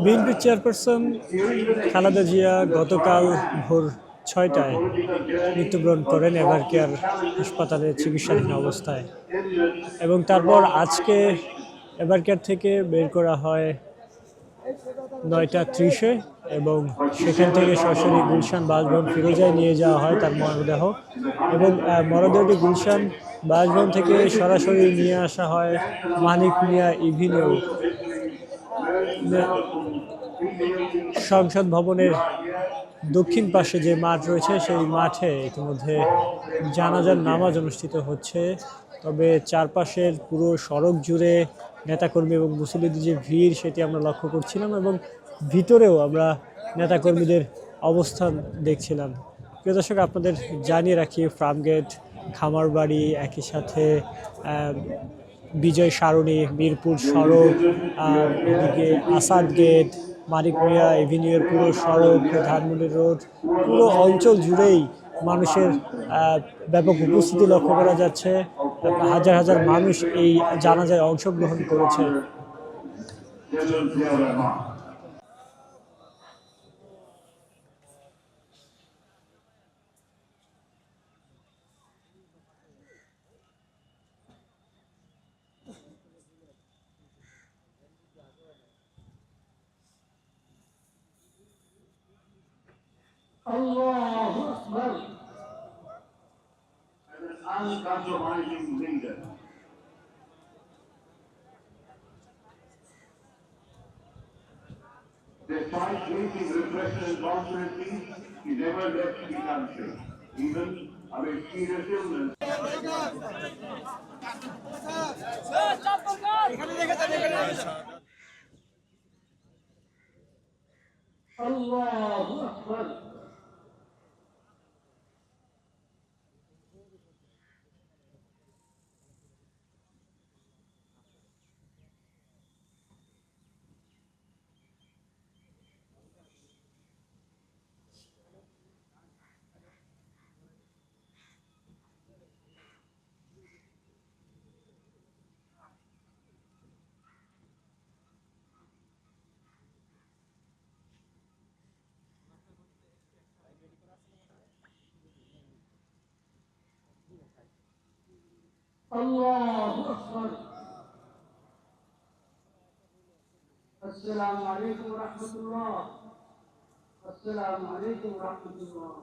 BNP chairperson Khaleda Zia গতকাল ভোর ৬টায় মৃত্যুবরণ করেন এভার কেয়ার হাসপাতালে চিকিৎসাধীন অবস্থায়, এবং তারপর আজকে এভার কেয়ার থেকে বের করা হয় ৯টা ৩০-এ, এবং সেখান থেকে সরাসরি গুলশান বাসভবন ফিরোজায় নিয়ে যাওয়া হয় তার মরদেহ। এবং মরদেহটি গুলশান বাসভবন থেকে সরাসরি নিয়ে আসা হয় মানিক মিয়া এভিনিউ সংসদ ভবনের দক্ষিণ পাশে যে মাঠ রয়েছে সেই মাঠে ইতিমধ্যে জানাজার নামাজ অনুষ্ঠিত হচ্ছে। তবে চারপাশের পুরো সড়ক জুড়ে নেতাকর্মী এবং মুসল্লিদের যে ভিড় সেটি আমরা লক্ষ্য করছিলাম, এবং ভিতরেও আমরা নেতাকর্মীদের অবস্থান দেখছিলাম। প্রিয় দর্শক, আপনাদের জানিয়ে রাখি, ফার্মগেট, খামারবাড়ি, একই সাথে বিজয় সারণী, মিরপুর সড়ক, এদিকে আসাদ গেট, মানিক মিয়া এভিনিউয়ের পুরো সড়ক, ধানমন্ডি রোড, পুরো অঞ্চল জুড়েই মানুষের ব্যাপক উপস্থিতি লক্ষ্য করা যাচ্ছে। হাজার হাজার মানুষ এই জানাজায় অংশগ্রহণ করেছে। Allahu Akbar. An uncompromising leader. Despite facing repression and conspiracy, he never left the country, even amid serious illness. Allahu Akbar. Allahu Akbar. Assalamu alaikum warahmatullah. Assalamu alaikum warahmatullah.